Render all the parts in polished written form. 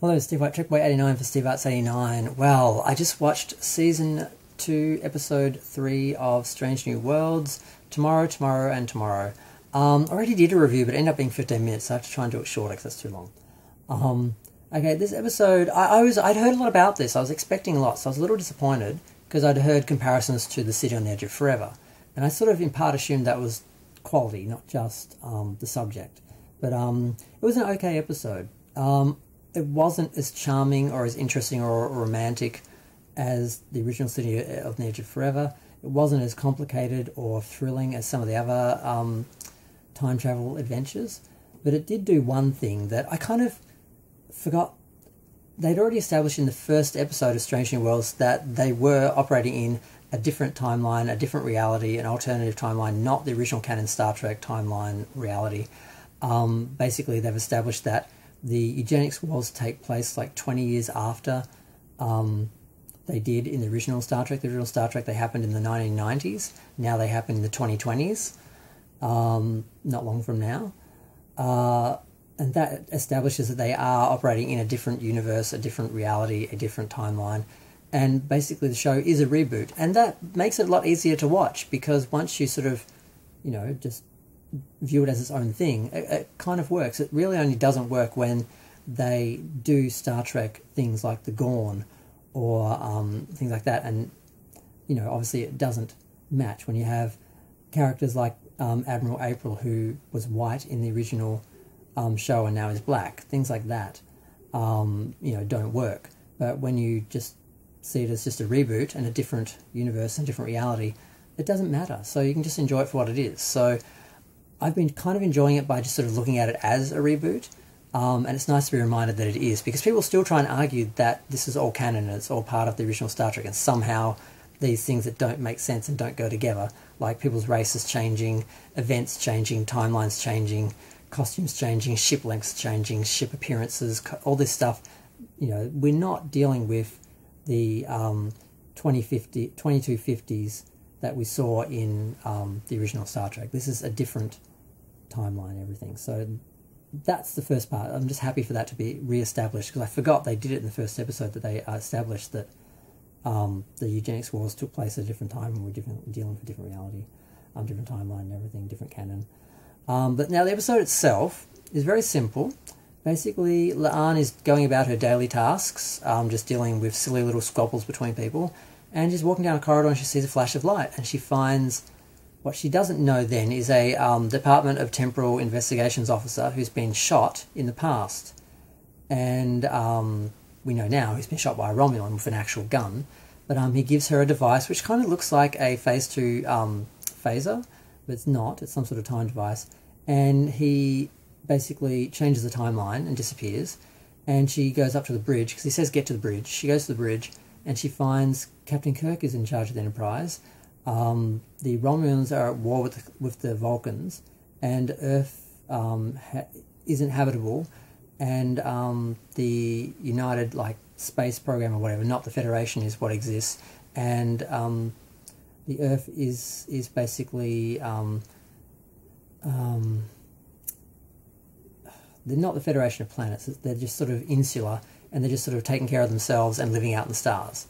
Hello, Steve White, Trickboy 89 for Steve Arts 89. Well, I just watched Season 2, Episode 3 of Strange New Worlds, tomorrow, and tomorrow. Already did a review, but it ended up being 15 minutes, so I have to try and do it shorter because that's too long. Okay, this episode, I'd heard a lot about this. I was expecting a lot, so I was a little disappointed because I'd heard comparisons to The City on the Edge of Forever. And I sort of in part assumed that was quality, not just the subject. But it was an okay episode. It wasn't as charming or as interesting or romantic as the original City of the Edge of Forever. It wasn't as complicated or thrilling as some of the other time travel adventures. But it did do one thing that I kind of forgot. They'd already established in the first episode of Strange New Worlds that they were operating in a different timeline, a different reality, an alternative timeline, not the original canon Star Trek timeline reality. Basically, they've established that the eugenics wars take place like 20 years after they did in the original Star Trek. The original Star Trek, they happened in the 1990s. Now they happen in the 2020s, not long from now. And that establishes that they are operating in a different universe, a different reality, a different timeline. And basically the show is a reboot. And that makes it a lot easier to watch because once you sort of, just view it as its own thing, it kind of works. It really only doesn't work when they do Star Trek things like the Gorn or things like that. And, obviously it doesn't match when you have characters like Admiral April, who was white in the original show and now is black. Things like that, don't work. But when you just see it as just a reboot and a different universe and different reality, it doesn't matter. So you can just enjoy it for what it is. So I've been kind of enjoying it by just sort of looking at it as a reboot. And it's nice to be reminded that it is, because people still try and argue that this is all canon and it's all part of the original Star Trek, and somehow these things that don't make sense and don't go together, like people's races changing, events changing, timelines changing, costumes changing, ship lengths changing, ship appearances, all this stuff, we're not dealing with the 2250s that we saw in the original Star Trek. This is a different timeline, everything. So that's the first part. I'm just happy for that to be re-established, because I forgot they did it in the first episode, that they established that the eugenics wars took place at a different time and we're dealing with a different reality, different timeline and everything, different canon. But now the episode itself is very simple. Basically, La'an is going about her daily tasks, just dealing with silly little squabbles between people, and she's walking down a corridor and she sees a flash of light, and she finds what she doesn't know then is a Department of Temporal Investigations officer who's been shot in the past. And we know now he's been shot by a Romulan with an actual gun, but he gives her a device which kind of looks like a Phase 2 phaser, but it's not. It's some sort of time device. And he basically changes the timeline and disappears, and she goes up to the bridge, because he says get to the bridge. She goes to the bridge, and she finds Captain Kirk is in charge of the Enterprise. The Romulans are at war with the Vulcans, and Earth isn't habitable, and the United Space Program or whatever, not the Federation, is what exists, and the Earth is basically they're not the Federation of Planets. They're just sort of insular, and they're just sort of taking care of themselves and living out in the stars.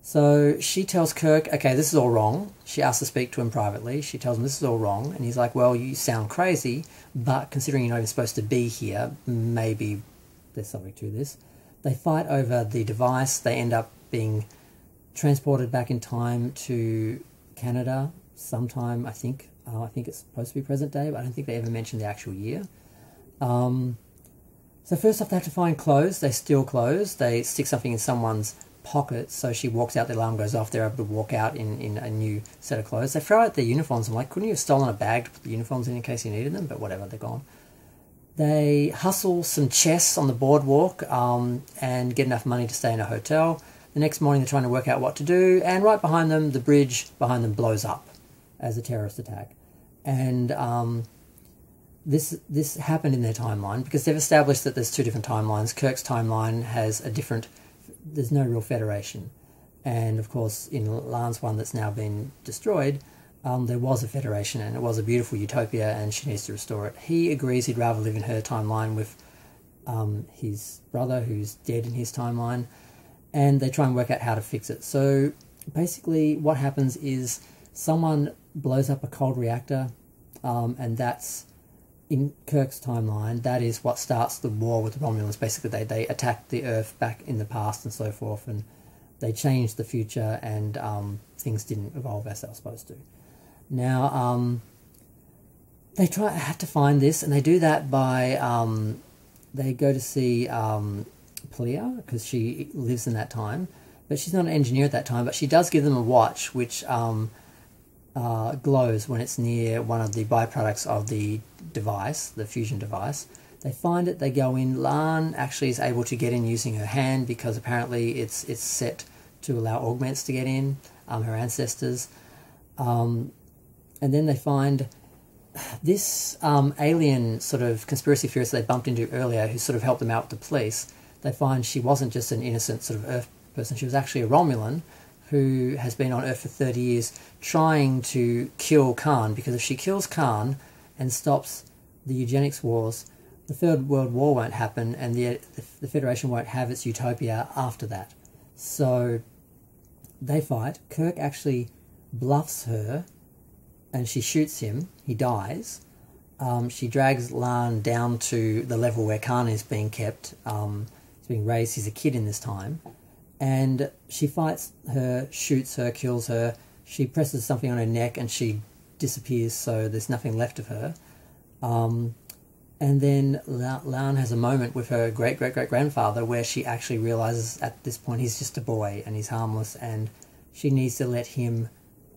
So she tells Kirk, okay, this is all wrong. She asks to speak to him privately. She tells him this is all wrong, and he's like, well, you sound crazy, but considering you're not even supposed to be here, maybe there's something to this. They fight over the device. They end up being transported back in time to Canada sometime, I think. I think it's supposed to be present day, but I don't think they ever mentioned the actual year. So first off, they have to find clothes. They steal clothes. They stick something in someone's pocket, so she walks out, the alarm goes off, they're able to walk out in a new set of clothes. They throw out their uniforms. I'm like, couldn't you have stolen a bag to put the uniforms in case you needed them? But whatever, they're gone. They hustle some chess on the boardwalk and get enough money to stay in a hotel. The next morning they're trying to work out what to do, and right behind them, the bridge behind them blows up as a terrorist attack. And this happened in their timeline, because they've established that there's two different timelines. Kirk's timeline has there's no real Federation. And of course, in La'an's one that's now been destroyed, there was a Federation, and it was a beautiful utopia, and she needs to restore it. He agrees he'd rather live in her timeline with his brother who's dead in his timeline, and they try and work out how to fix it. So basically what happens is someone blows up a cold reactor, and that's, in Kirk's timeline, that is what starts the war with the Romulans. Basically they attack the Earth back in the past and so forth, and they changed the future, and things didn't evolve as they were supposed to. Now, they have to find this, and they do that by, they go to see Plea, because she lives in that time, but she's not an engineer at that time, but she does give them a watch which glows when it's near one of the byproducts of the device, the fusion device. They find it, they go in. La'an actually is able to get in using her hand, because apparently it's set to allow augments to get in, her ancestors. And then they find this alien sort of conspiracy theorist they bumped into earlier, who sort of helped them out with the police. They find she wasn't just an innocent sort of Earth person, she was actually a Romulan who has been on Earth for 30 years trying to kill Khan, because if she kills Khan and stops the eugenics wars, the Third World War won't happen, and the Federation won't have its utopia after that. So they fight. Kirk actually bluffs her, and she shoots him. He dies. She drags La'an down to the level where Khan is being kept. He's being raised. He's a kid in this time. And she fights her, shoots her, kills her. She presses something on her neck and she disappears, so there's nothing left of her. And then La'an has a moment with her great-great-great-grandfather where she actually realises at this point he's just a boy and he's harmless, and she needs to let him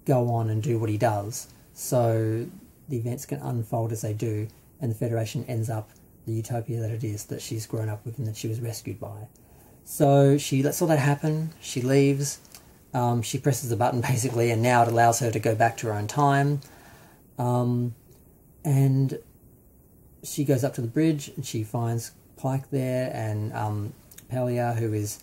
go on and do what he does, so the events can unfold as they do, and the Federation ends up the utopia that it is, that she's grown up with and that she was rescued by. So she lets all that happen, she leaves, she presses the button basically, and now it allows her to go back to her own time. And she goes up to the bridge and she finds Pike there, and Pelia, who is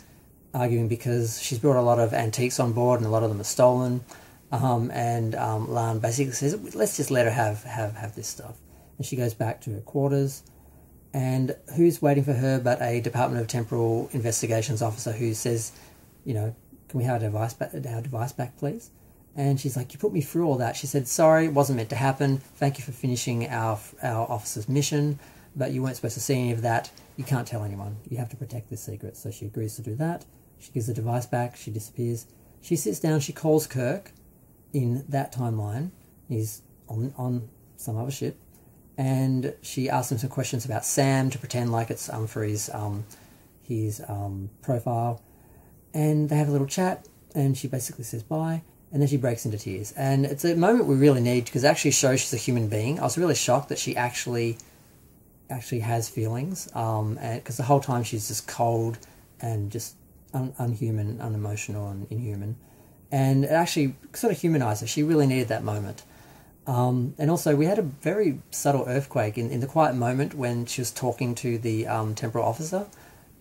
arguing because she's brought a lot of antiques on board and a lot of them are stolen. And La'an basically says, let's just let her have this stuff. And she goes back to her quarters. And who's waiting for her but a Department of Temporal Investigations officer who says, you know, can we have our device back, please? And she's like, you put me through all that. She said, sorry, it wasn't meant to happen. Thank you for finishing our officer's mission, but you weren't supposed to see any of that. You can't tell anyone. You have to protect this secret. So she agrees to do that. She gives the device back. She disappears. She sits down. She calls Kirk in that timeline. He's on some other ship. And she asks him some questions about Sam to pretend like it's for his profile. And they have a little chat, and she basically says bye. And then she breaks into tears. And it's a moment we really need, because it actually shows she's a human being. I was really shocked that she actually has feelings. And because the whole time she's just cold and just unhuman, unemotional and inhuman. And it actually sort of humanised her. She really needed that moment. And also we had a very subtle earthquake in the quiet moment when she was talking to the temporal officer.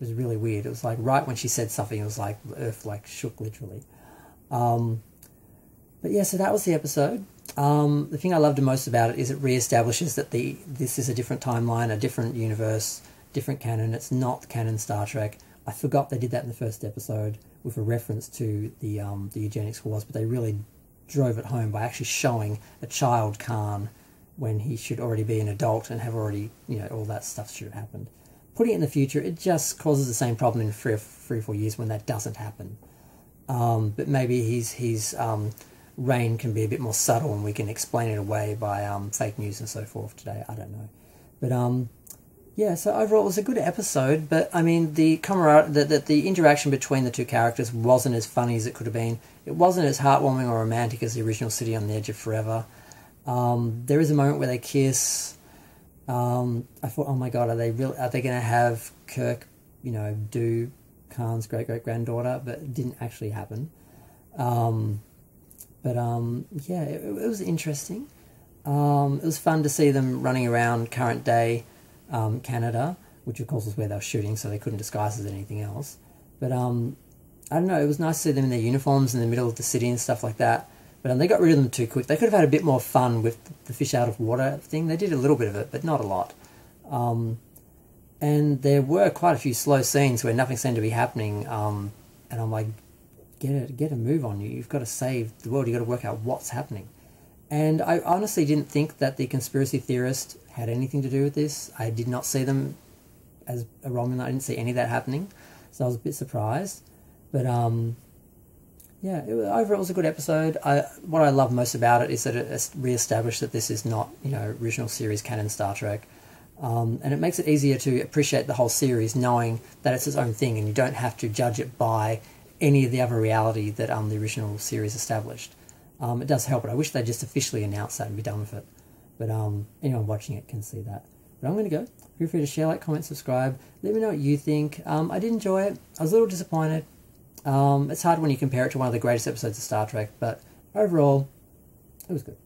It was really weird. It was like right when she said something, it was like the earth like shook literally. But yeah, so that was the episode. The thing I loved the most about it is it reestablishes that this is a different timeline, a different universe, different canon. It's not canon Star Trek. I forgot they did that in the first episode with a reference to the eugenics wars, but they really drove it home by actually showing a child Khan when he should already be an adult and have already, you know, all that stuff should have happened. Putting it in the future, it just causes the same problem in three or 4 years when that doesn't happen. But maybe his reign can be a bit more subtle and we can explain it away by fake news and so forth today. I don't know. But yeah, so overall it was a good episode, but I mean the interaction between the two characters wasn't as funny as it could have been. It wasn't as heartwarming or romantic as the original City on the Edge of Forever. There is a moment where they kiss. I thought, oh my god, are they going to have Kirk, you know, do Khan's great-great-granddaughter? But it didn't actually happen. Yeah, it was interesting. It was fun to see them running around current day Canada, which of course was where they were shooting, so they couldn't disguise as anything else. But I don't know, it was nice to see them in their uniforms in the middle of the city and stuff like that. But they got rid of them too quick. They could have had a bit more fun with the fish out of water thing. They did a little bit of it, but not a lot. And there were quite a few slow scenes where nothing seemed to be happening, and I'm like, get a move on you. You've got to save the world. You've got to work out what's happening. And I honestly didn't think that the conspiracy theorist had anything to do with this. I did not see them as a Romulan. I didn't see any of that happening, so I was a bit surprised. But yeah, overall it was a good episode. What I love most about it is that it re-established that this is not, original series canon Star Trek. And it makes it easier to appreciate the whole series knowing that it's its own thing and you don't have to judge it by any of the other reality that the original series established. It does help, but I wish they'd just officially announce that and be done with it. But anyone watching it can see that. But I'm going to go. Feel free to share, like, comment, subscribe. Let me know what you think. I did enjoy it. I was a little disappointed. It's hard when you compare it to one of the greatest episodes of Star Trek, but overall, it was good.